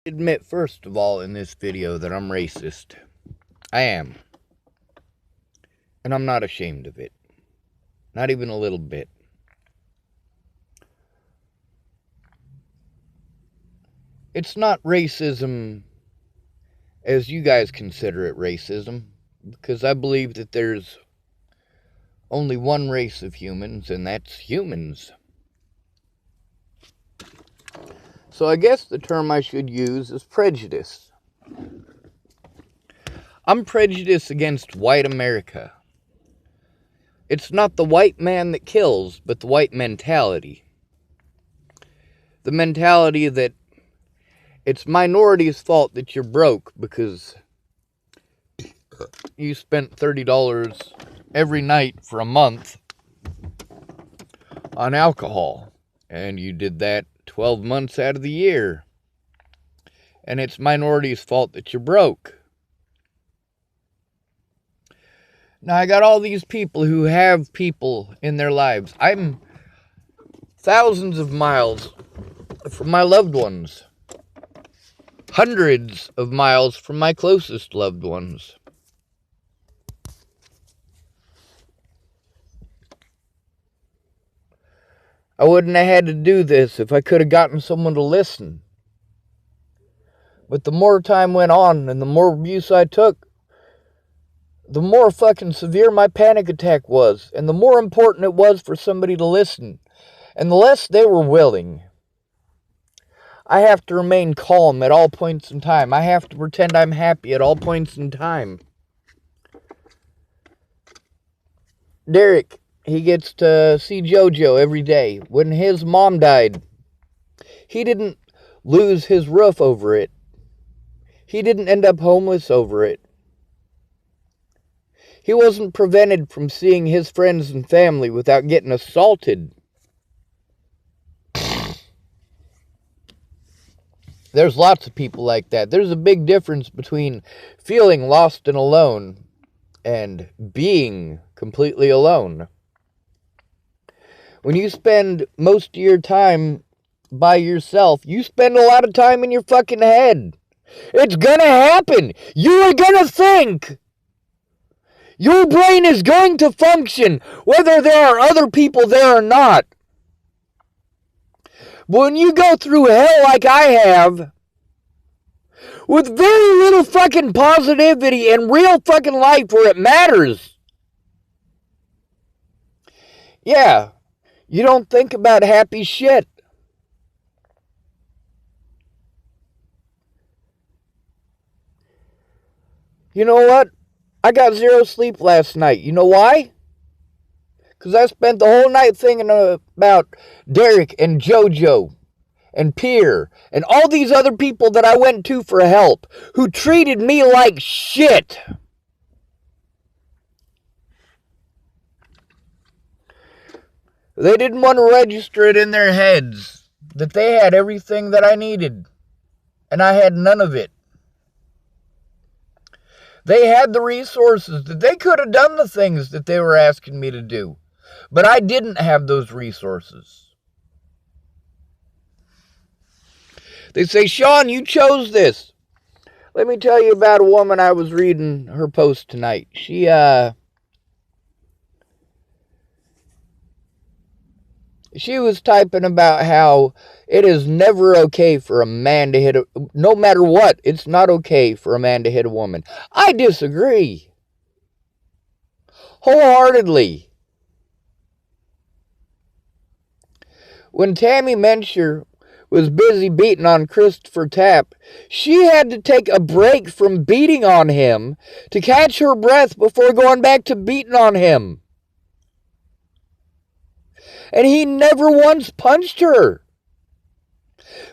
Admit first of all in this video that I'm racist. I am. And I'm not ashamed of it. Not even a little bit. It's not racism as you guys consider it racism, because I believe that there's only one race of humans, and that's humans. So I guess the term I should use is prejudice. I'm prejudiced against white America. It's not the white man that kills, but the white mentality. The mentality that it's minority's fault that you're broke because you spent $30 every night for a month on alcohol. And you did that 12 months out of the year. And it's minority's fault that you're broke. Now, I got all these people who have people in their lives. I'm thousands of miles from my loved ones. Hundreds of miles from my closest loved ones. I wouldn't have had to do this if I could have gotten someone to listen. But the more time went on and the more abuse I took, the more fucking severe my panic attack was, and the more important it was for somebody to listen, and the less they were willing. I have to remain calm at all points in time. I have to pretend I'm happy at all points in time. Derek, he gets to see JoJo every day. When his mom died, he didn't lose his roof over it. He didn't end up homeless over it. He wasn't prevented from seeing his friends and family without getting assaulted. There's lots of people like that. There's a big difference between feeling lost and alone and being completely alone. When you spend most of your time by yourself, you spend a lot of time in your fucking head. It's gonna happen. You are gonna think. Your brain is going to function whether there are other people there or not. When you go through hell like I have, with very little fucking positivity and real fucking life where it matters, yeah, you don't think about happy shit. You know what? I got zero sleep last night. You know why? Because I spent the whole night thinking about Derek and JoJo and Pierre and all these other people that I went to for help who treated me like shit. They didn't want to register it in their heads that they had everything that I needed, and I had none of it. They had the resources that they could have done the things that they were asking me to do, but I didn't have those resources. They say, Sean, you chose this. Let me tell you about a woman. I was reading her post tonight. She was typing about how it is never okay for a man to hit no matter what, it's not okay for a man to hit a woman. I disagree. Wholeheartedly. When Tammy Mencher was busy beating on Christopher Tapp, she had to take a break from beating on him to catch her breath before going back to beating on him. And he never once punched her.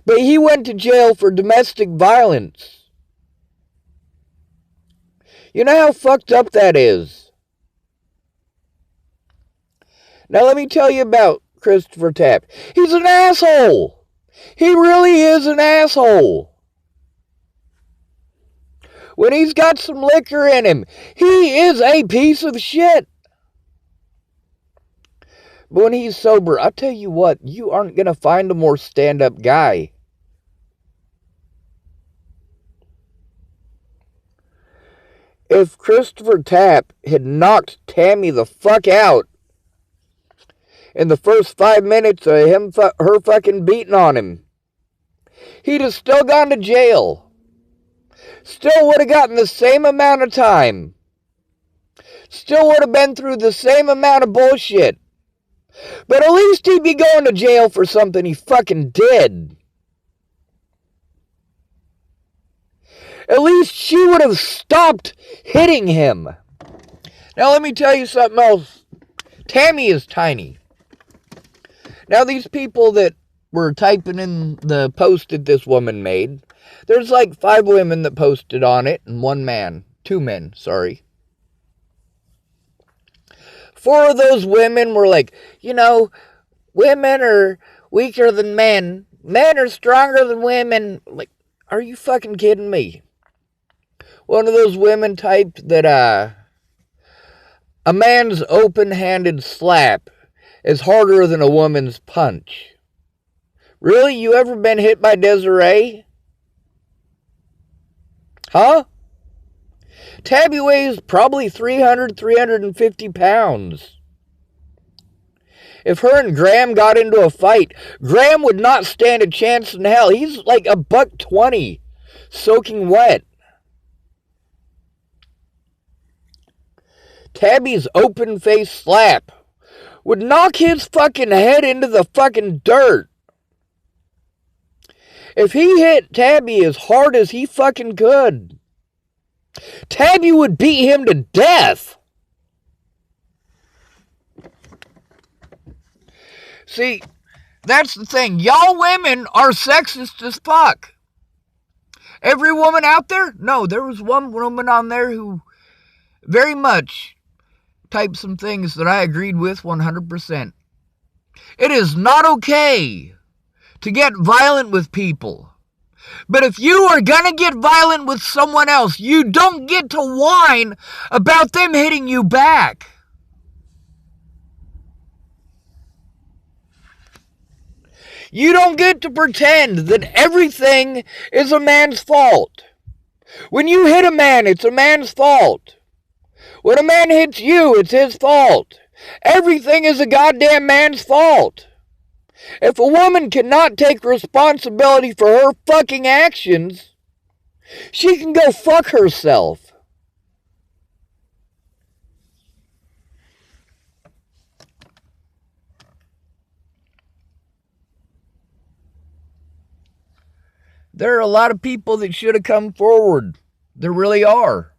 But he went to jail for domestic violence. You know how fucked up that is? Now let me tell you about Christopher Tapp. He's an asshole. He really is an asshole. When he's got some liquor in him, he is a piece of shit. But when he's sober, I'll tell you what, you aren't going to find a more stand-up guy. if Christopher Tapp had knocked Tammy the fuck out in the first 5 minutes of her fucking beating on him, he'd have still gone to jail. Still would have gotten the same amount of time. Still would have been through the same amount of bullshit. But at least he'd be going to jail for something he fucking did. At least she would have stopped hitting him. Now let me tell you something else. Tammy is tiny. Now these people that were typing in the post that this woman made, there's like 5 women that posted on it and 1 man. 2 men, sorry. 4 of those women were like, women are weaker than men. Men are stronger than women. Like, are you fucking kidding me? One of those women typed that a man's open-handed slap is harder than a woman's punch. Really? You ever been hit by Desiree? Huh? Tabby weighs probably 350 pounds. If her and Graham got into a fight, Graham would not stand a chance in hell. He's like $120, soaking wet. Tabby's open-faced slap would knock his fucking head into the fucking dirt. If he hit Tabby as hard as he fucking could, Tabby would beat him to death. See, that's the thing. Y'all women are sexist as fuck. Every woman out there? No, there was one woman on there who very much typed some things that I agreed with 100%. It is not okay to get violent with people. But if you are gonna get violent with someone else, you don't get to whine about them hitting you back. You don't get to pretend that everything is a man's fault. When you hit a man, it's a man's fault. When a man hits you, it's his fault. Everything is a goddamn man's fault. If a woman cannot take responsibility for her fucking actions, she can go fuck herself. There are a lot of people that should have come forward. There really are.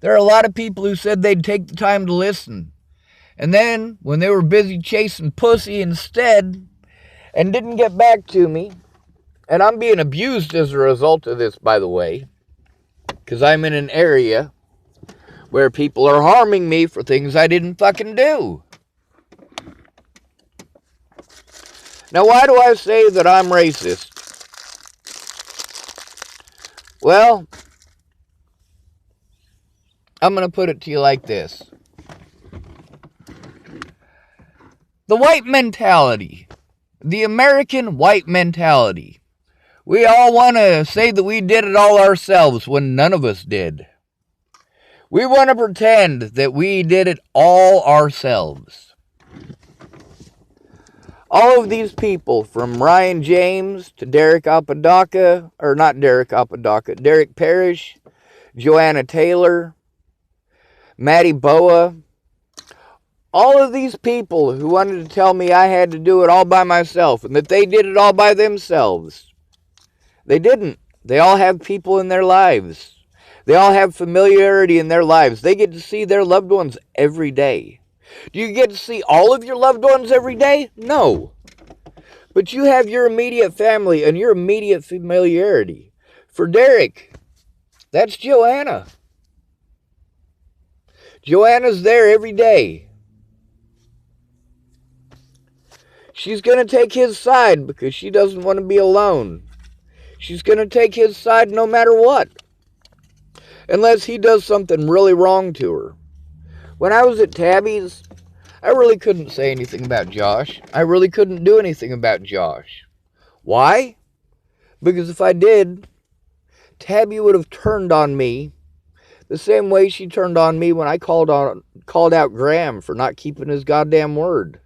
There are a lot of people who said they'd take the time to listen. And then, when they were busy chasing pussy instead, and didn't get back to me, and I'm being abused as a result of this, by the way, because I'm in an area where people are harming me for things I didn't fucking do. Now, why do I say that I'm racist? Well, I'm going to put it to you like this. The white mentality, the American white mentality. We all want to say that we did it all ourselves when none of us did. We want to pretend that we did it all ourselves. All of these people, from Ryan James to Derek Apodaca, or not Derek Apodaca, Derek Parrish, Joanna Taylor, Maddie Boa, all of these people who wanted to tell me I had to do it all by myself and that they did it all by themselves. They didn't. They all have people in their lives. They all have familiarity in their lives. They get to see their loved ones every day. Do you get to see all of your loved ones every day? No. But you have your immediate family and your immediate familiarity. For Derek, that's Joanna. Joanna's there every day. She's going to take his side because she doesn't want to be alone. She's going to take his side no matter what. Unless he does something really wrong to her. When I was at Tabby's, I really couldn't say anything about Josh. I really couldn't do anything about Josh. Why? Because if I did, Tabby would have turned on me The same way she turned on me when I called out Graham for not keeping his goddamn word.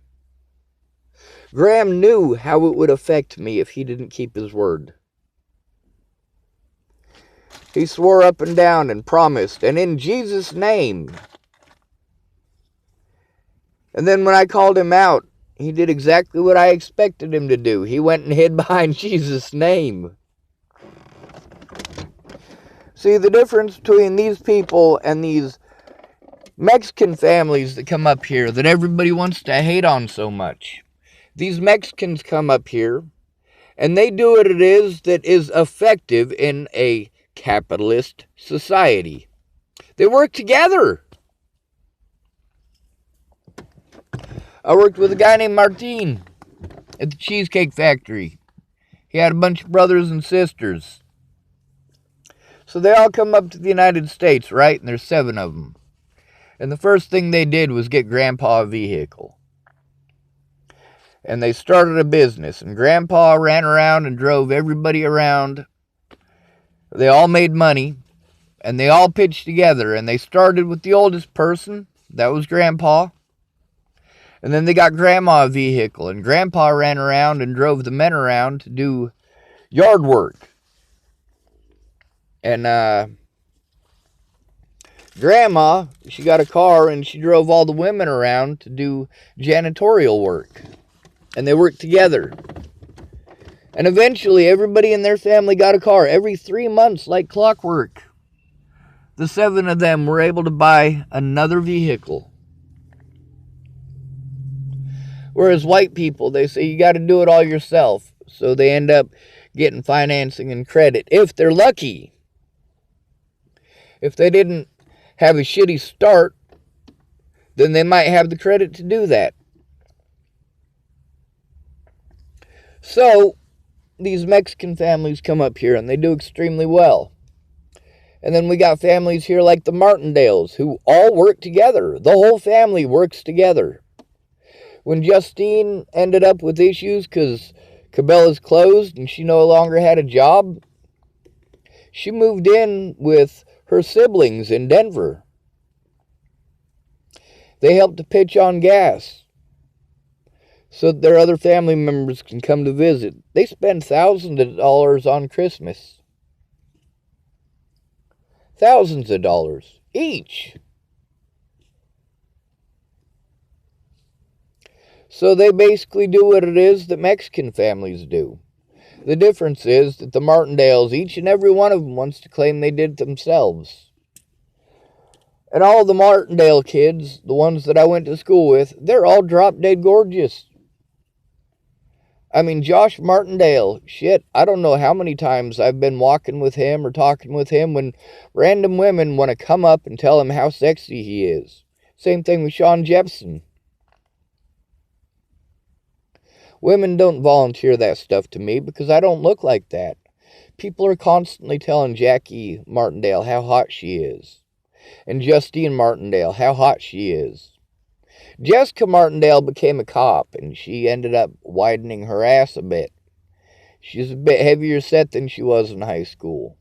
Graham knew how it would affect me if he didn't keep his word. He swore up and down and promised, and in Jesus' name. And then when I called him out, he did exactly what I expected him to do. He went and hid behind Jesus' name. See, the difference between these people and these Mexican families that come up here that everybody wants to hate on so much. These Mexicans come up here, and they do what it is that is effective in a capitalist society. They work together. I worked with a guy named Martin at the Cheesecake Factory. He had a bunch of brothers and sisters. So they all come up to the United States, right? And there's 7 of them. And the first thing they did was get Grandpa a vehicle. And they started a business. And Grandpa ran around and drove everybody around. They all made money. And they all pitched together. And they started with the oldest person. That was Grandpa. And then they got Grandma a vehicle. And Grandpa ran around and drove the men around to do yard work. And Grandma, she got a car and she drove all the women around to do janitorial work. And they worked together. And eventually everybody in their family got a car every 3 months like clockwork. The 7 of them were able to buy another vehicle. Whereas white people, they say you got to do it all yourself. So they end up getting financing and credit if they're lucky. If they didn't have a shitty start, then they might have the credit to do that. So, these Mexican families come up here and they do extremely well. And then we got families here like the Martindales who all work together. The whole family works together. When Justine ended up with issues because Cabela's closed and she no longer had a job, she moved in with her siblings in Denver. They helped to pitch on gas so that their other family members can come to visit. They spend thousands of dollars on Christmas. Thousands of dollars each. So they basically do what it is that Mexican families do. The difference is that the Martindales, each and every one of them wants to claim they did it themselves. And all the Martindale kids, the ones that I went to school with, they're all drop dead gorgeous. I mean, Josh Martindale, shit, I don't know how many times I've been walking with him or talking with him when random women want to come up and tell him how sexy he is. Same thing with Sean Jepson. Women don't volunteer that stuff to me because I don't look like that. People are constantly telling Jackie Martindale how hot she is. And Justine Martindale how hot she is. Jessica Martindale became a cop and she ended up widening her ass a bit. She's a bit heavier set than she was in high school.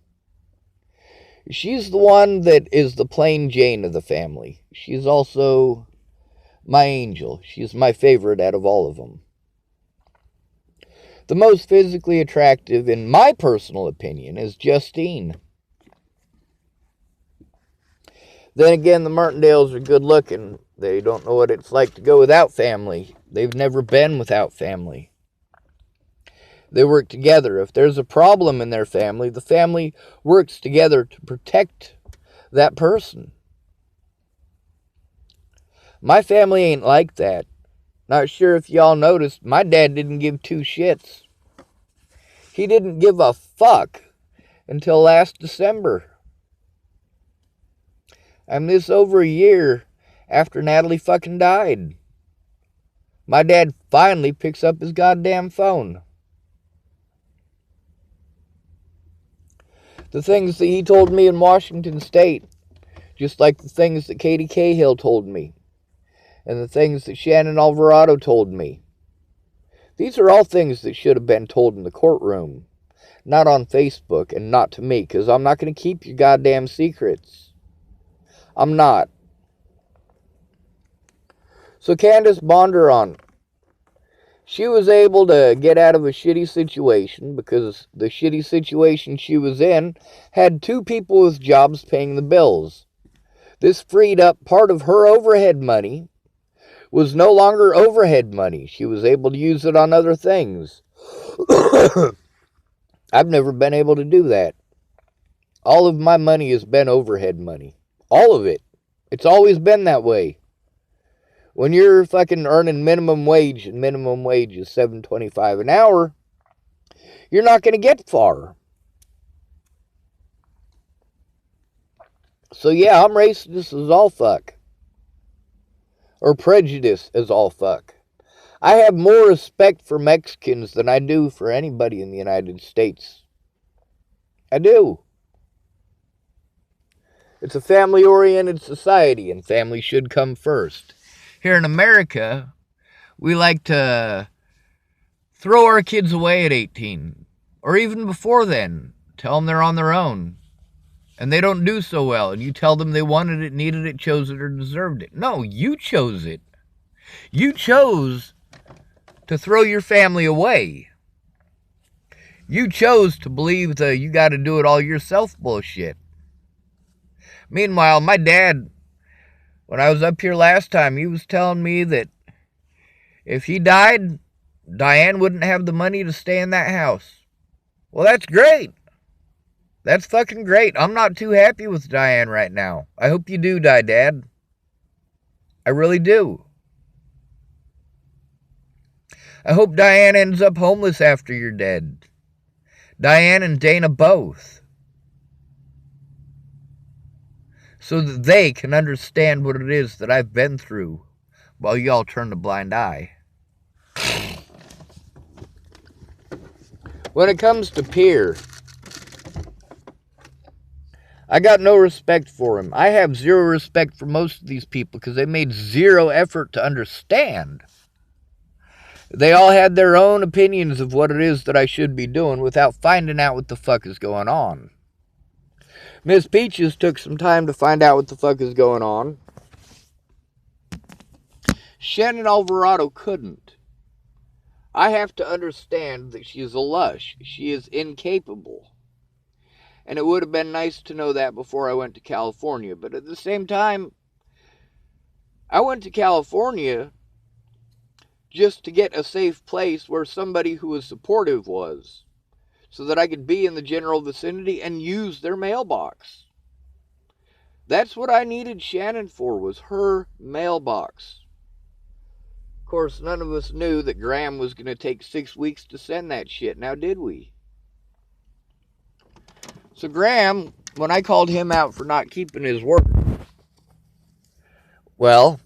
She's the one that is the plain Jane of the family. She's also my angel. She's my favorite out of all of them. The most physically attractive, in my personal opinion, is Justine. Then again, the Martindales are good looking. They don't know what it's like to go without family. They've never been without family. They work together. If there's a problem in their family, the family works together to protect that person. My family ain't like that. Not sure if y'all noticed, my dad didn't give 2 shits. He didn't give a fuck until last December. I'm this over a year after Natalie fucking died. My dad finally picks up his goddamn phone. The things that he told me in Washington State, just like the things that Katie Cahill told me, and the things that Shannon Alvarado told me. These are all things that should have been told in the courtroom, not on Facebook and not to me, because I'm not going to keep your goddamn secrets. I'm not. So Candace Bondurant, she was able to get out of a shitty situation because the shitty situation she was in had 2 people with jobs paying the bills. This freed up part of her overhead money, was no longer overhead money. She was able to use it on other things. I've never been able to do that. All of my money has been overhead money. All of it. It's always been that way. When you're fucking earning minimum wage, and minimum wage is $7.25 an hour, you're not going to get far. So yeah, I'm racist as all fuck. Or prejudice as all fuck. I have more respect for Mexicans than I do for anybody in the United States. I do. It's a family-oriented society, and family should come first. Here in America, we like to throw our kids away at 18, or even before then. Tell them they're on their own, and they don't do so well, and you tell them they wanted it, needed it, chose it, or deserved it. No, you chose it. You chose to throw your family away. You chose to believe the you got to do it all yourself bullshit. Meanwhile, my dad, when I was up here last time, he was telling me that if he died, Diane wouldn't have the money to stay in that house. Well, that's great. That's fucking great. I'm not too happy with Diane right now. I hope you do die, Dad. I really do. I hope Diane ends up homeless after you're dead. Diane and Dana both. So that they can understand what it is that I've been through while y'all turn a blind eye. When it comes to Pierre, I got no respect for him. I have zero respect for most of these people because they made zero effort to understand. They all had their own opinions of what it is that I should be doing without finding out what the fuck is going on. Miss Peaches took some time to find out what the fuck is going on. Shannon Alvarado couldn't. I have to understand that she is a lush. She is incapable. And it would have been nice to know that before I went to California. But at the same time, I went to California just to get a safe place where somebody who was supportive was, so that I could be in the general vicinity and use their mailbox. That's what I needed Shannon for, was her mailbox. Of course, none of us knew that Graham was going to take 6 weeks to send that shit, now did we? So Graham, when I called him out for not keeping his word, well,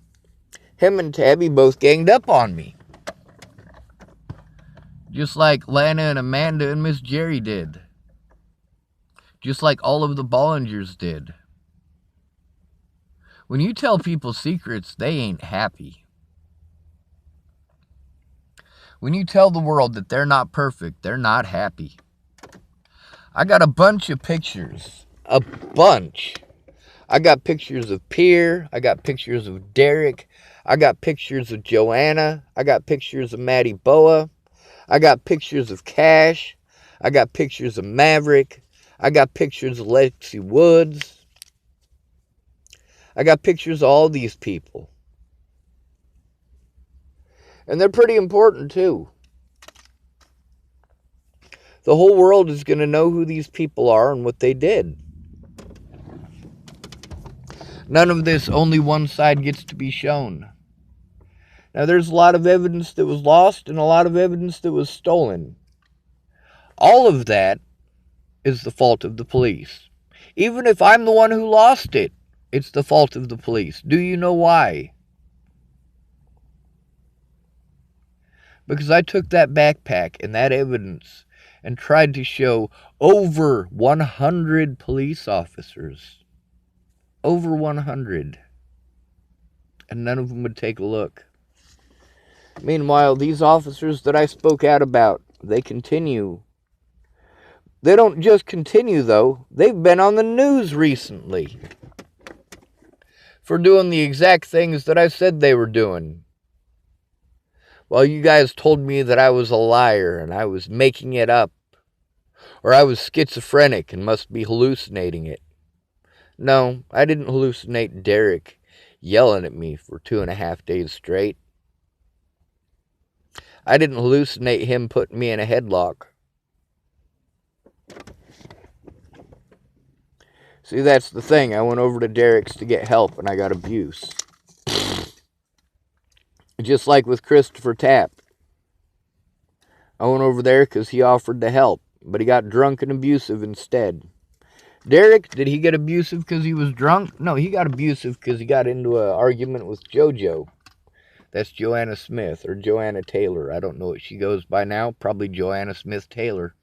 him and Tabby both ganged up on me. Just like Lana and Amanda and Miss Jerry did. Just like all of the Bollingers did. When you tell people secrets, they ain't happy. When you tell the world that they're not perfect, they're not happy. I got a bunch of pictures. A bunch. I got pictures of Pierre. I got pictures of Derek. I got pictures of Joanna. I got pictures of Maddie Boa. I got pictures of Cash. I got pictures of Maverick. I got pictures of Lexi Woods. I got pictures of all these people. And they're pretty important too. The whole world is going to know who these people are and what they did. None of this, only one side gets to be shown. Now, there's a lot of evidence that was lost and a lot of evidence that was stolen. All of that is the fault of the police. Even if I'm the one who lost it, it's the fault of the police. Do you know why? Because I took that backpack and that evidence and tried to show over 100 police officers. Over 100. And none of them would take a look. Meanwhile, these officers that I spoke out about, they continue. They don't just continue, though. They've been on the news recently. for doing the exact things that I said they were doing. Well, you guys told me that I was a liar and I was making it up, or I was schizophrenic and must be hallucinating it. No, I didn't hallucinate Derek yelling at me for 2.5 days straight. I didn't hallucinate him putting me in a headlock. See, that's the thing. I went over to Derek's to get help and I got abuse. Just like with Christopher Tapp. I went over there because he offered to help, but he got drunk and abusive instead. Derek, did he get abusive because he was drunk? No, he got abusive because he got into an argument with JoJo. That's Joanna Smith, or Joanna Taylor. I don't know what she goes by now. Probably Joanna Smith Taylor.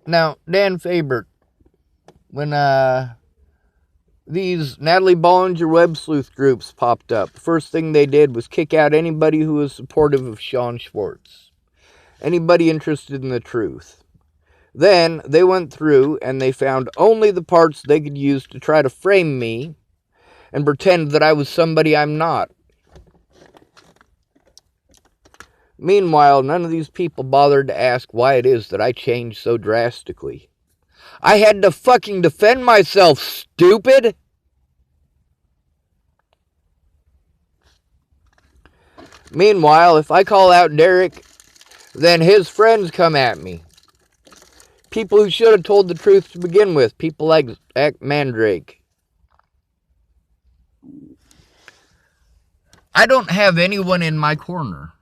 Now, Dan Faber, when these Natalie Bollinger web sleuth groups popped up, the first thing they did was kick out anybody who was supportive of Sean Schwartz. Anybody interested in the truth. Then they went through and they found only the parts they could use to try to frame me and pretend that I was somebody I'm not. Meanwhile, none of these people bothered to ask why it is that I changed so drastically. I had to fucking defend myself, stupid! Meanwhile, if I call out Derek, then his friends come at me. People who should have told the truth to begin with. People like Zach Mandrake. I don't have anyone in my corner.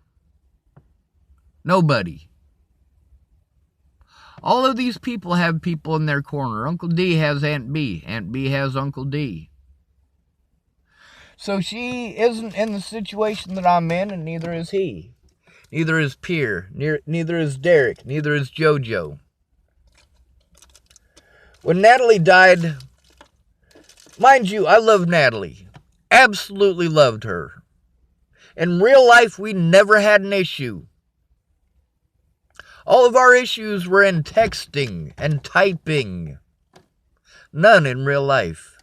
Nobody. All of these people have people in their corner. Uncle D has Aunt B. Aunt B has Uncle D. So she isn't in the situation that I'm in, and neither is he. Neither is Pierre. Neither is Derek. Neither is JoJo. When Natalie died, mind you, I love Natalie. Absolutely loved her. In real life, we never had an issue. All of our issues were in texting and typing. None in real life.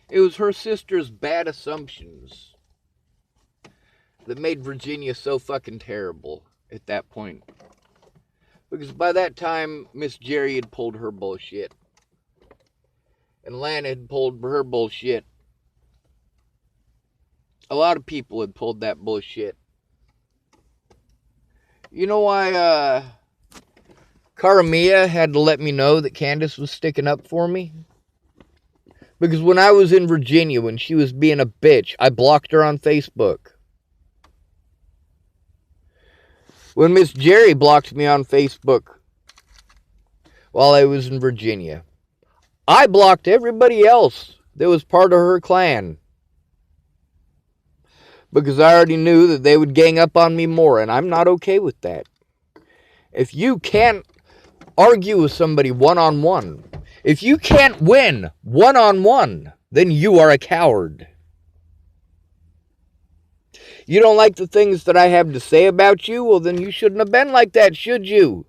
It was her sister's bad assumptions that made Virginia so fucking terrible at that point. Because by that time, Miss Jerry had pulled her bullshit. And Lana had pulled her bullshit. A lot of people had pulled that bullshit. You know why Caramia had to let me know that Candace was sticking up for me? Because when I was in Virginia, when she was being a bitch, I blocked her on Facebook. When Miss Jerry blocked me on Facebook while I was in Virginia, I blocked everybody else that was part of her clan. Because I already knew that they would gang up on me more, and I'm not okay with that. If you can't argue with somebody one-on-one, if you can't win one-on-one, then you are a coward. You don't like the things that I have to say about you? Well, then you shouldn't have been like that, should you?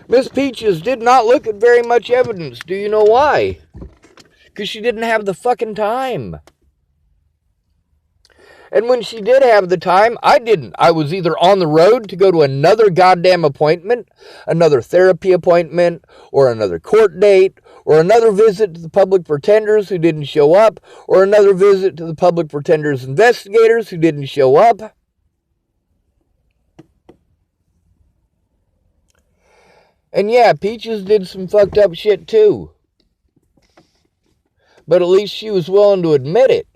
Miss Peaches did not look at very much evidence. Do you know why? Because she didn't have the fucking time. And when she did have the time, I didn't. I was either on the road to go to another goddamn appointment, another therapy appointment, or another court date, or another visit to the public pretenders who didn't show up, or another visit to the public pretenders investigators who didn't show up. And yeah, Peaches did some fucked up shit too. But at least she was willing to admit it.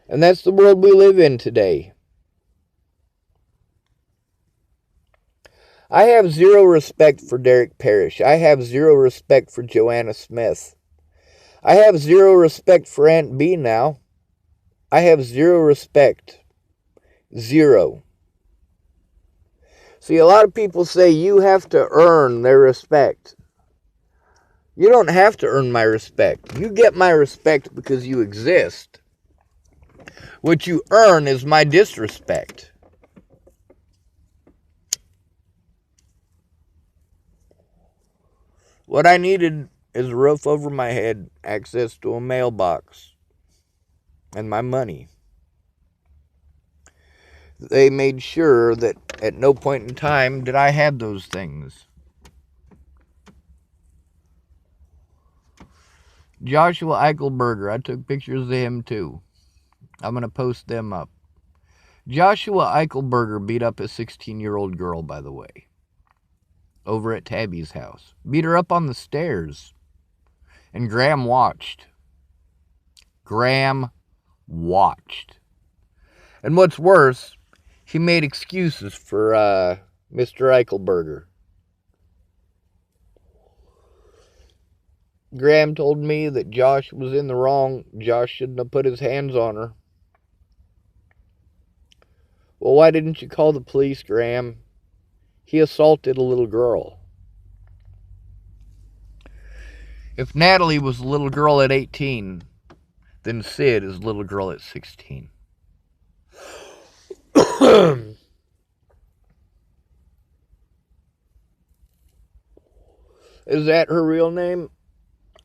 And that's the world we live in today. I have zero respect for Derek Parrish. I have zero respect for Joanna Smith. I have zero respect for Aunt B now. I have zero respect. Zero. See, a lot of people say you have to earn their respect. You don't have to earn my respect. You get my respect because you exist. What you earn is my disrespect. What I needed is a roof over my head, access to a mailbox, and my money. They made sure that at no point in time did I have those things. Joshua Eichelberger, I took pictures of him too. I'm going to post them up. Joshua Eichelberger beat up a 16-year-old girl, by the way, over at Tabby's house. Beat her up on the stairs. And Graham watched. Graham watched. And what's worse, he made excuses for Mr. Eichelberger. Graham told me that Josh was in the wrong. Josh shouldn't have put his hands on her. Well, why didn't you call the police, Graham? He assaulted a little girl. If Natalie was a little girl at 18, then Sid is a little girl at 16. Is that her real name?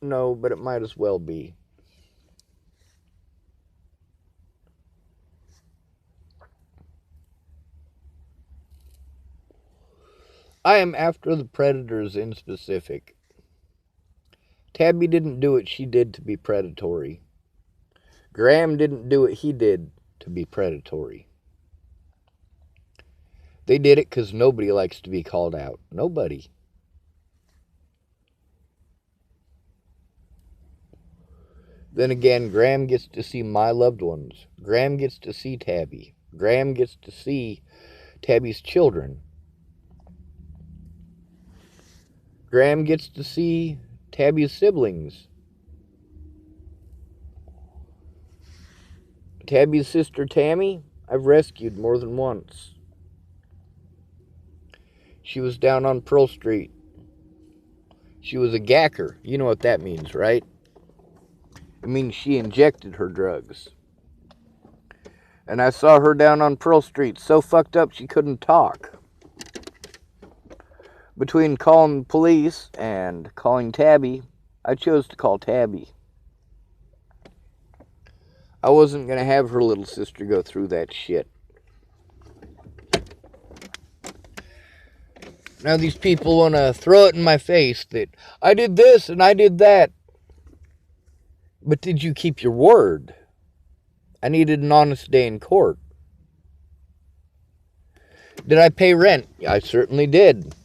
No, but it might as well be. I am after the predators in specific. Tabby didn't do what she did to be predatory. Graham didn't do what he did to be predatory. They did it because nobody likes to be called out. Nobody. Then again, Graham gets to see my loved ones. Graham gets to see Tabby. Graham gets to see Tabby's children. Graham gets to see Tabby's siblings. Tabby's sister Tammy, I've rescued more than once. She was down on Pearl Street. She was a gacker. You know what that means, right? It means she injected her drugs. And I saw her down on Pearl Street so fucked up she couldn't talk. Between calling the police and calling Tabby, I chose to call Tabby. I wasn't going to have her little sister go through that shit. Now these people want to throw it in my face that I did this and I did that. But did you keep your word? I needed an honest day in court. Did I pay rent? I certainly did.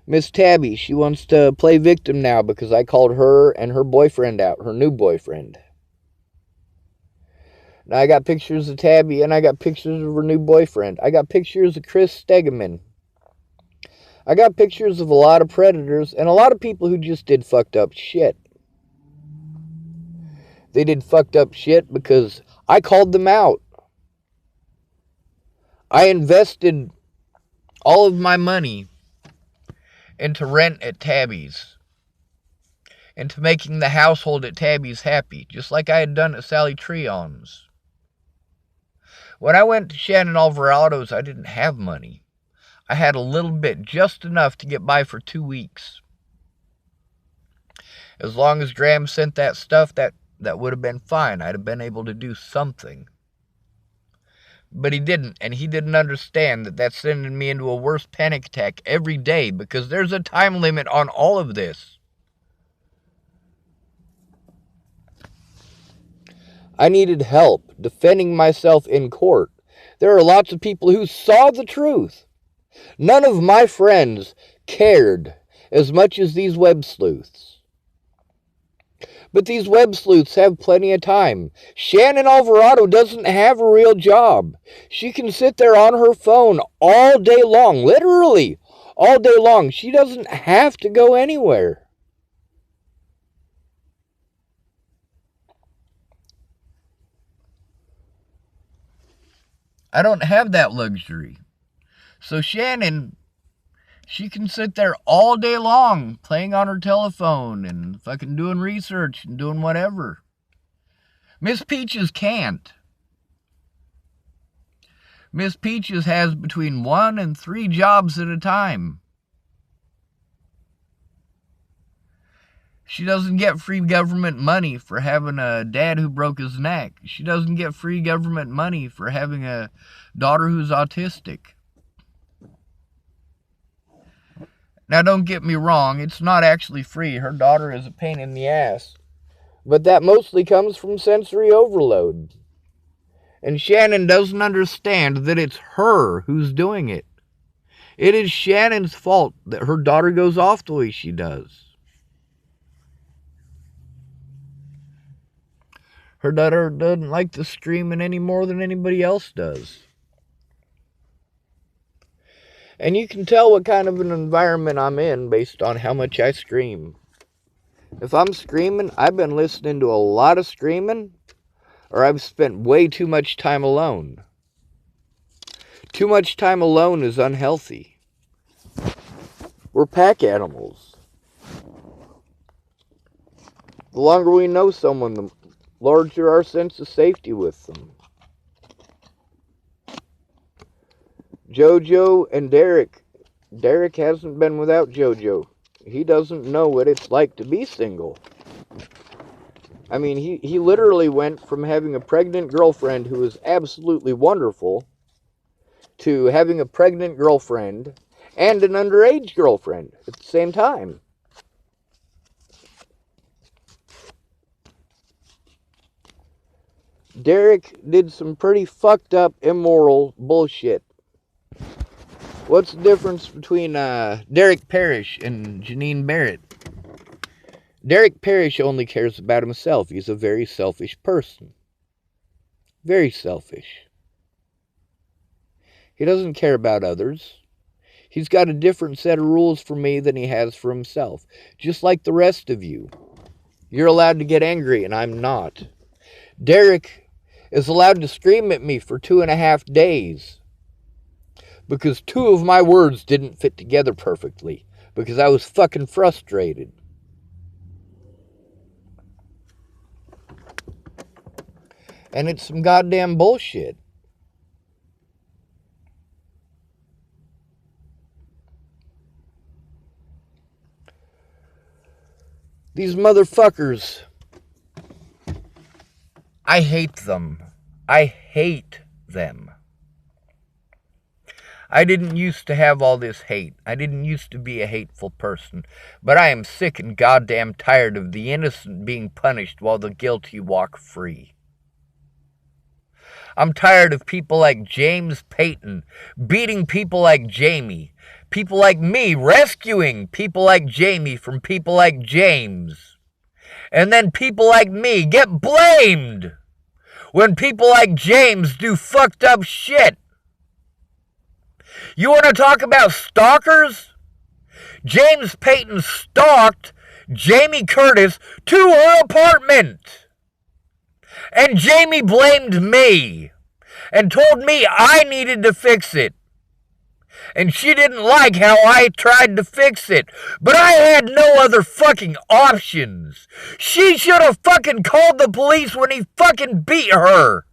Miss Tabby, she wants to play victim now because I called her and her boyfriend out, her new boyfriend. Now I got pictures of Tabby and I got pictures of her new boyfriend. I got pictures of Chris Stegeman. I got pictures of a lot of predators and a lot of people who just did fucked up shit. They did fucked up shit because I called them out. I invested all of my money into rent at Tabby's, into making the household at Tabby's happy, just like I had done at Sally Treon's. When I went to Shannon Alvarado's, I didn't have money. I had a little bit, just enough to get by for 2 weeks. As long as Graham sent that stuff, that would have been fine. I'd have been able to do something. But he didn't, and he didn't understand that that's sending me into a worse panic attack every day because there's a time limit on all of this. I needed help defending myself in court. There are lots of people who saw the truth. None of my friends cared as much as these web sleuths. But these web sleuths have plenty of time. Shannon Alvarado doesn't have a real job. She can sit there on her phone all day long, literally all day long. She doesn't have to go anywhere. I don't have that luxury. So Shannon, she can sit there all day long playing on her telephone and fucking doing research and doing whatever. Miss Peaches can't. Miss Peaches has between 1 and 3 jobs at a time. She doesn't get free government money for having a dad who broke his neck. She doesn't get free government money for having a daughter who's autistic. Now, don't get me wrong, it's not actually free. Her daughter is a pain in the ass. But that mostly comes from sensory overload. And Shannon doesn't understand that it's her who's doing it. It is Shannon's fault that her daughter goes off the way she does. Her daughter doesn't like the screaming any more than anybody else does. And you can tell what kind of an environment I'm in based on how much I scream. If I'm screaming, I've been listening to a lot of screaming, or I've spent way too much time alone. Too much time alone is unhealthy. We're pack animals. The longer we know someone, the larger our sense of safety with them. Jojo and Derek. Derek hasn't been without Jojo. He doesn't know what it's like to be single. I mean, he literally went from having a pregnant girlfriend who was absolutely wonderful to having a pregnant girlfriend and an underage girlfriend at the same time. Derek did some pretty fucked up, immoral bullshit. What's the difference between Derek Parrish and Janine Barrett? Derek Parrish only cares about himself. He's a very selfish person. Very selfish. He doesn't care about others. He's got a different set of rules for me than he has for himself. Just like the rest of you. You're allowed to get angry, and I'm not. Derek is allowed to scream at me for 2.5 days because 2 of my words didn't fit together perfectly because I was fucking frustrated. And it's some goddamn bullshit. These motherfuckers, I hate them. I hate them. I didn't used to have all this hate. I didn't used to be a hateful person. But I am sick and goddamn tired of the innocent being punished while the guilty walk free. I'm tired of people like James Payton beating people like Jamie. People like me rescuing people like Jamie from people like James. And then people like me get blamed when people like James do fucked up shit. You want to talk about stalkers? James Payton stalked Jamie Curtis to her apartment. And Jamie blamed me and told me I needed to fix it. And she didn't like how I tried to fix it. But I had no other fucking options. She should have fucking called the police when he fucking beat her.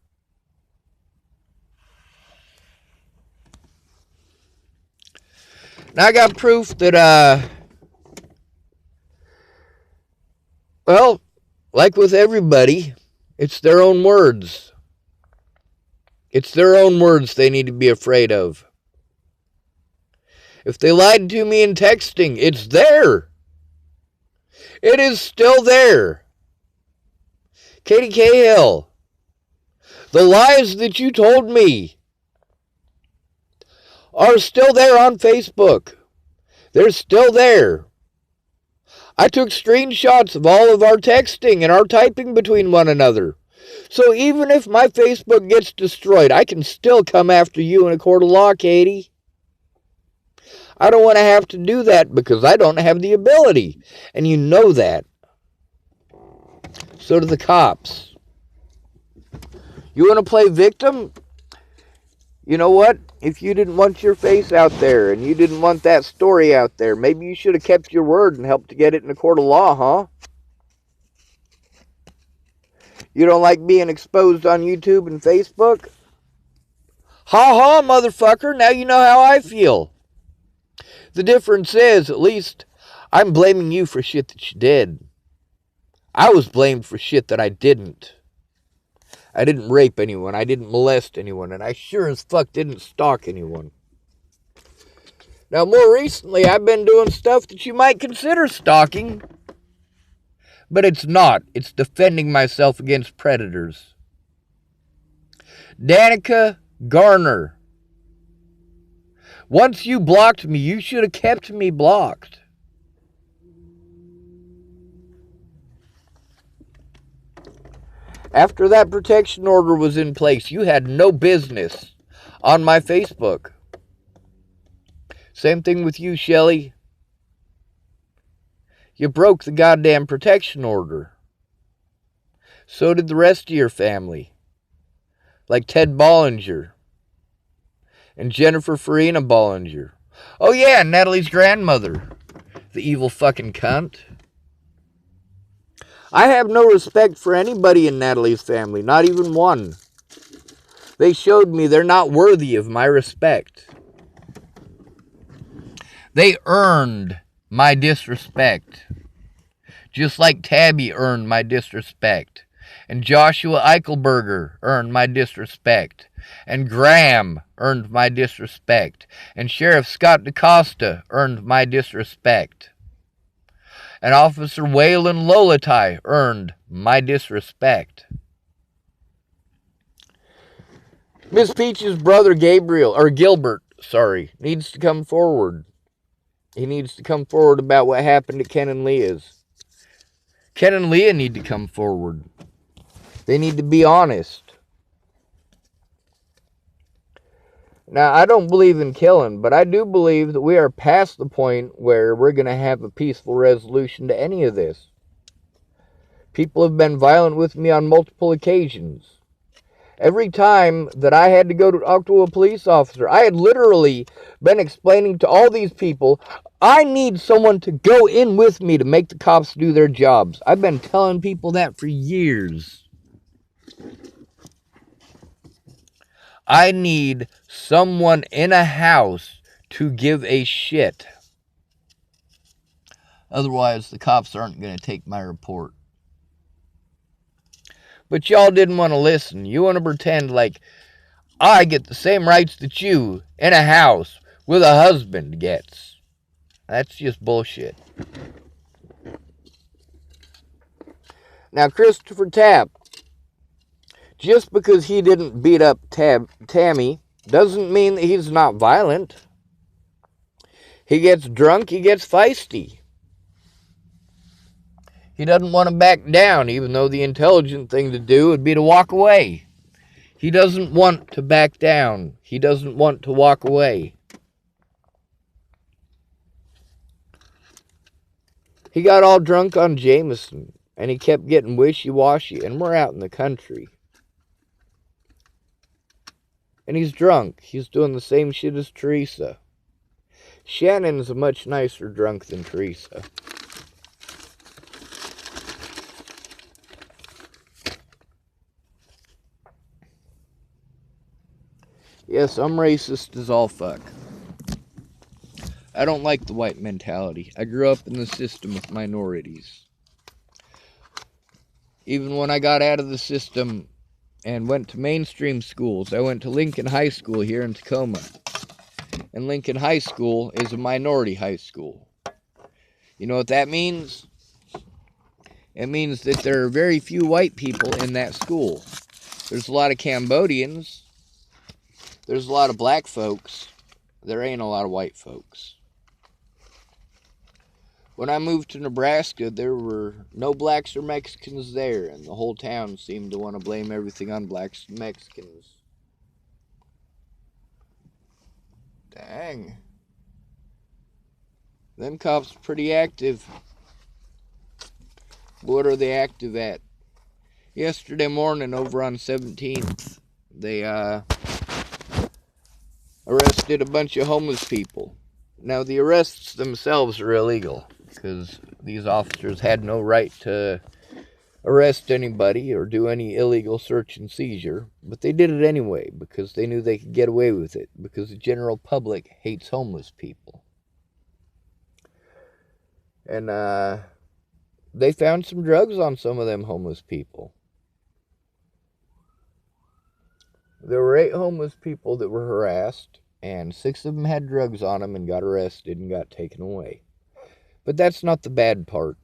Now I got proof that, well, like with everybody, it's their own words. It's their own words they need to be afraid of. If they lied to me in texting, it's there. It is still there. Katie Cahill, the lies that you told me are still there on Facebook. They're still there. I took screenshots of all of our texting and our typing between one another. So even if my Facebook gets destroyed, I can still come after you in a court of law, Katie. I don't want to have to do that because I don't have the ability. And you know that. So do the cops. You want to play victim? You know what? If you didn't want your face out there and you didn't want that story out there, maybe you should have kept your word and helped to get it in a court of law, huh? You don't like being exposed on YouTube and Facebook? Ha ha, motherfucker, now you know how I feel. The difference is, at least, I'm blaming you for shit that you did. I was blamed for shit that I didn't. I didn't rape anyone, I didn't molest anyone, and I sure as fuck didn't stalk anyone. Now, more recently, I've been doing stuff that you might consider stalking. But it's not. It's defending myself against predators. Danica Garner. Once you blocked me, you should have kept me blocked. After that protection order was in place, you had no business on my Facebook. Same thing with you, Shelley. You broke the goddamn protection order. So did the rest of your family. Like Ted Bollinger. And Jennifer Farina Bollinger. Oh yeah, and Natalie's grandmother. The evil fucking cunt. I have no respect for anybody in Natalie's family. Not even one. They showed me they're not worthy of my respect. They earned my disrespect. Just like Tabby earned my disrespect. And Joshua Eichelberger earned my disrespect. And Graham earned my disrespect. And Sheriff Scott DaCosta earned my disrespect. And Officer Waylon Lolatai earned my disrespect. Miss Peach's brother Gilbert, needs to come forward. He needs to come forward about what happened to Ken and Leah's. Ken and Leah need to come forward. They need to be honest. Now, I don't believe in killing, but I do believe that we are past the point where we're going to have a peaceful resolution to any of this. People have been violent with me on multiple occasions. Every time that I had to go to talk to a police officer, I had literally been explaining to all these people, I need someone to go in with me to make the cops do their jobs. I've been telling people that for years. I need someone in a house to give a shit. Otherwise, the cops aren't going to take my report. But y'all didn't want to listen. You want to pretend like I get the same rights that you in a house with a husband gets. That's just bullshit. Now, Christopher Tapp, just because he didn't beat up Tammy doesn't mean that he's not violent. He gets drunk, he gets feisty. He doesn't want to back down, even though the intelligent thing to do would be to walk away. He doesn't want to back down. He doesn't want to walk away. He got all drunk on Jameson, and he kept getting wishy-washy, and we're out in the country. And he's drunk. He's doing the same shit as Teresa. Shannon's a much nicer drunk than Teresa. Yes, I'm racist as all fuck. I don't like the white mentality. I grew up in the system with minorities. Even when I got out of the system and went to mainstream schools, I went to Lincoln High School here in Tacoma. And Lincoln High School is a minority high school. You know what that means? It means that there are very few white people in that school. There's a lot of Cambodians. There's a lot of black folks. There ain't a lot of white folks. When I moved to Nebraska, there were no blacks or Mexicans there, and the whole town seemed to want to blame everything on blacks and Mexicans. Dang. Them cops are pretty active. What are they active at? Yesterday morning over on 17th, they arrested a bunch of homeless people. Now, the arrests themselves are illegal because these officers had no right to arrest anybody or do any illegal search and seizure, but they did it anyway because they knew they could get away with it because the general public hates homeless people. And they found some drugs on some of them homeless people. There were 8 homeless people that were harassed, and 6 of them had drugs on them and got arrested and got taken away. But that's not the bad part.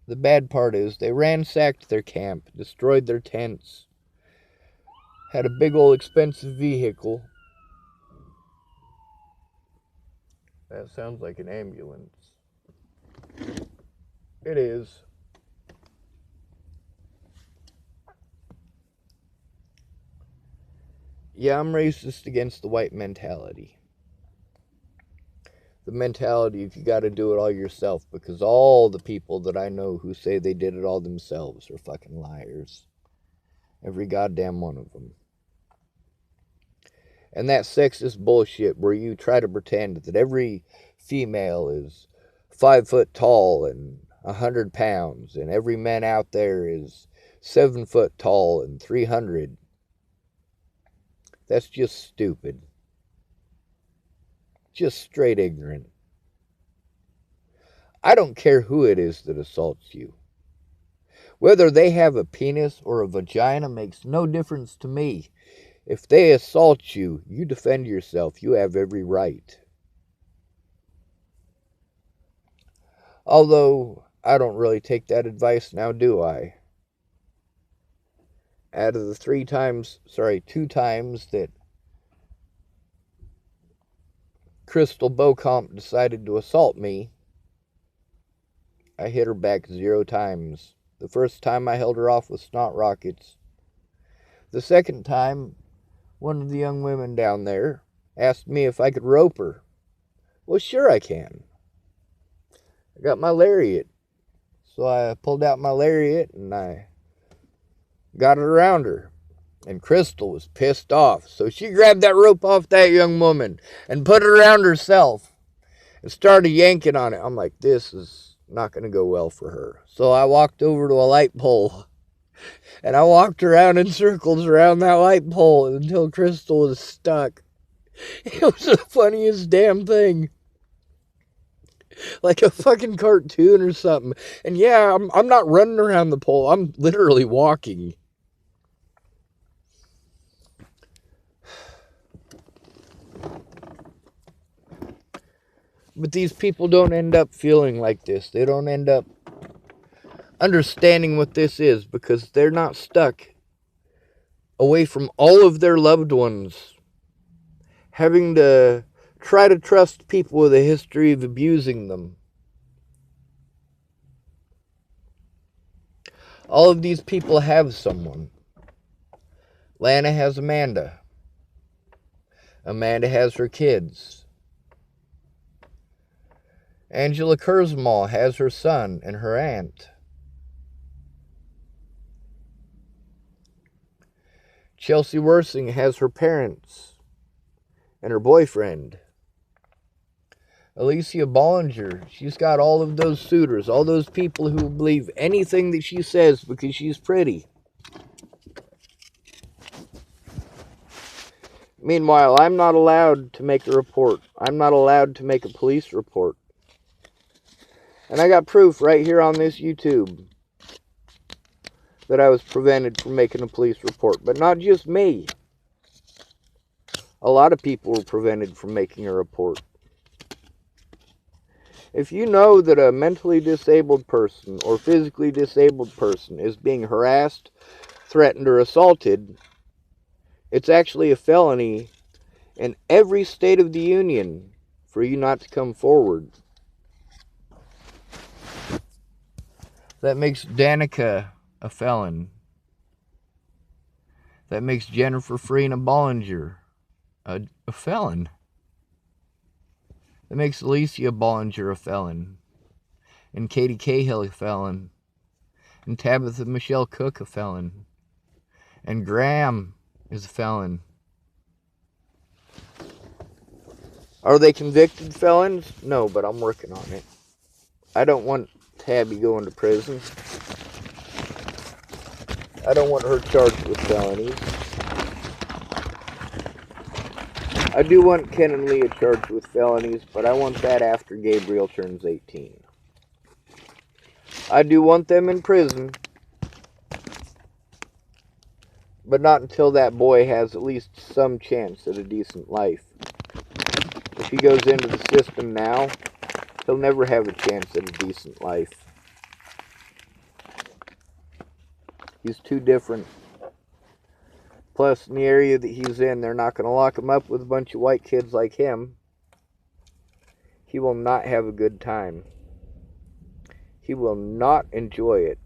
The bad part is they ransacked their camp, destroyed their tents, had a big old expensive vehicle. That sounds like an ambulance. It is. Yeah, I'm racist against the white mentality. The mentality of you gotta do it all yourself, because all the people that I know who say they did it all themselves are fucking liars. Every goddamn one of them. And that sexist bullshit where you try to pretend that every female is 5 foot tall and 100 pounds, and every man out there is 7 foot tall and 300. That's just stupid. Just straight ignorant. I don't care who it is that assaults you. Whether they have a penis or a vagina makes no difference to me. If they assault you, you defend yourself. You have every right. Although, I don't really take that advice now, do I? Out of the 2 times that Crystal Beauchamp decided to assault me, I hit her back 0 times. The first time I held her off with snot rockets. The second time, one of the young women down there asked me if I could rope her. Well, sure I can. I got my lariat. So I pulled out my lariat and I got it around her. And Crystal was pissed off. So she grabbed that rope off that young woman and put it around herself and started yanking on it. I'm like, this is not going to go well for her. So I walked over to a light pole and I walked around in circles around that light pole until Crystal was stuck. It was the funniest damn thing. Like a fucking cartoon or something. And yeah, I'm not running around the pole. I'm literally walking. But these people don't end up feeling like this. They don't end up understanding what this is because they're not stuck away from all of their loved ones, having to try to trust people with a history of abusing them. All of these people have someone. Lana has Amanda. Amanda has her kids. Angela Kurzmal has her son and her aunt. Chelsea Worsing has her parents and her boyfriend. Alicia Bollinger, she's got all of those suitors, all those people who believe anything that she says because she's pretty. Meanwhile, I'm not allowed to make a report. I'm not allowed to make a police report. And I got proof right here on this YouTube that I was prevented from making a police report. But not just me. A lot of people were prevented from making a report. If you know that a mentally disabled person or physically disabled person is being harassed, threatened, or assaulted, it's actually a felony in every state of the union for you not to come forward. That makes Danica a felon. That makes Jennifer Freena Bollinger a felon. That makes Alicia Bollinger a felon. And Katie Cahill a felon. And Tabitha Michelle Cook a felon. And Graham is a felon. Are they convicted felons? No, but I'm working on it. I don't want Tabby going to prison. I don't want her charged with felonies. I do want Ken and Leah charged with felonies, but I want that after Gabriel turns 18. I do want them in prison, but not until that boy has at least some chance at a decent life. If he goes into the system now, he'll never have a chance at a decent life. He's too different. Plus, in the area that he's in, they're not going to lock him up with a bunch of white kids like him. He will not have a good time. He will not enjoy it.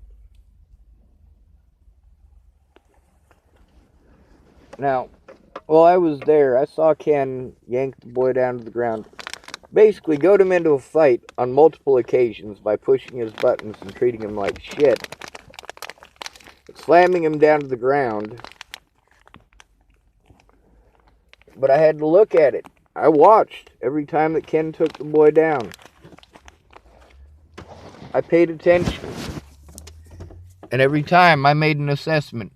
Now, while I was there, I saw Ken yank the boy down to the ground. Basically, goad him into a fight on multiple occasions by pushing his buttons and treating him like shit. Slamming him down to the ground. But I had to look at it. I watched every time that Ken took the boy down. I paid attention. And every time I made an assessment.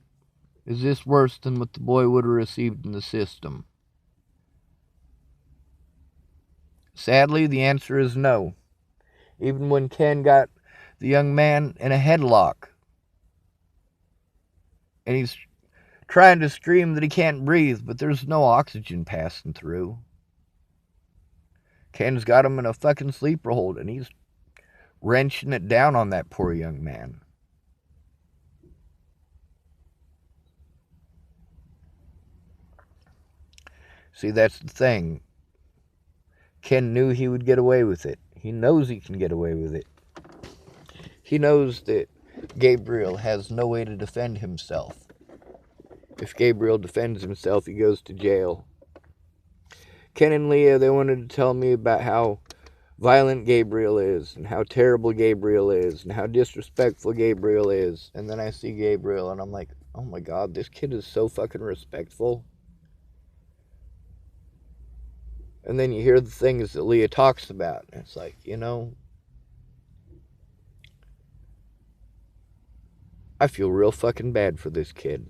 Is this worse than what the boy would have received in the system? Sadly, the answer is no. Even when Ken got the young man in a headlock, and he's trying to scream that he can't breathe, but there's no oxygen passing through. Ken's got him in a fucking sleeper hold, and he's wrenching it down on that poor young man. See, that's the thing. Ken knew he would get away with it. He knows he can get away with it. He knows that Gabriel has no way to defend himself. If Gabriel defends himself, he goes to jail. Ken and Leah, they wanted to tell me about how violent Gabriel is, and how terrible Gabriel is, and how disrespectful Gabriel is. And then I see Gabriel, and I'm like, oh my God, this kid is so fucking respectful. And then you hear the things that Leah talks about, and it's like, you know, I feel real fucking bad for this kid.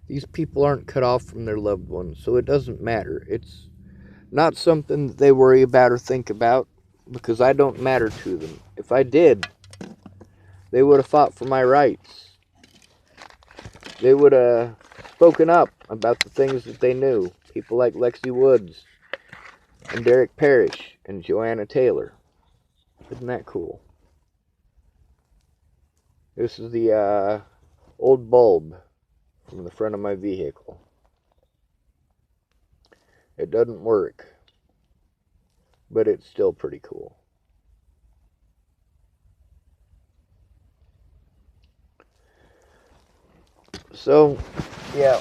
These people aren't cut off from their loved ones, so it doesn't matter. It's not something that they worry about or think about, because I don't matter to them. If I did, they would have fought for my rights. They would have spoken up about the things that they knew. People like Lexi Woods and Derek Parrish and Joanna Taylor. Isn't that cool? This is the old bulb from the front of my vehicle. It doesn't work, but it's still pretty cool. So, yeah,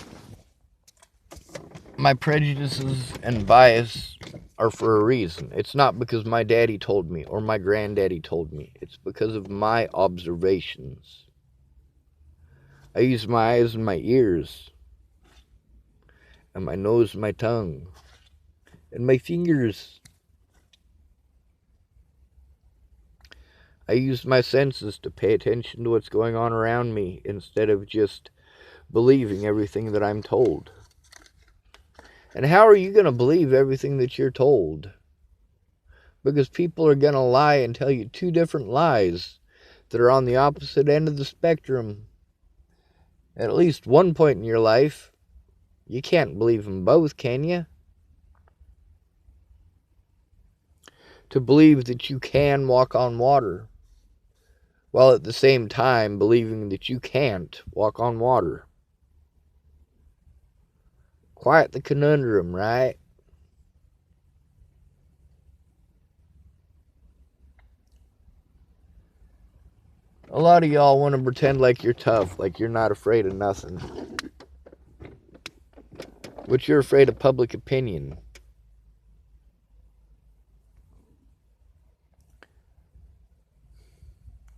my prejudices and bias are for a reason. It's not because my daddy told me or my granddaddy told me. It's because of my observations. I use my eyes and my ears, and my nose and my tongue, and my fingers. I use my senses to pay attention to what's going on around me instead of just believing everything that I'm told. And how are you going to believe everything that you're told? Because people are going to lie and tell you two different lies that are on the opposite end of the spectrum. At least one point in your life, you can't believe them both, can you? To believe that you can walk on water, while at the same time believing that you can't walk on water. Quite the conundrum, right? A lot of y'all want to pretend like you're tough, like you're not afraid of nothing. But you're afraid of public opinion.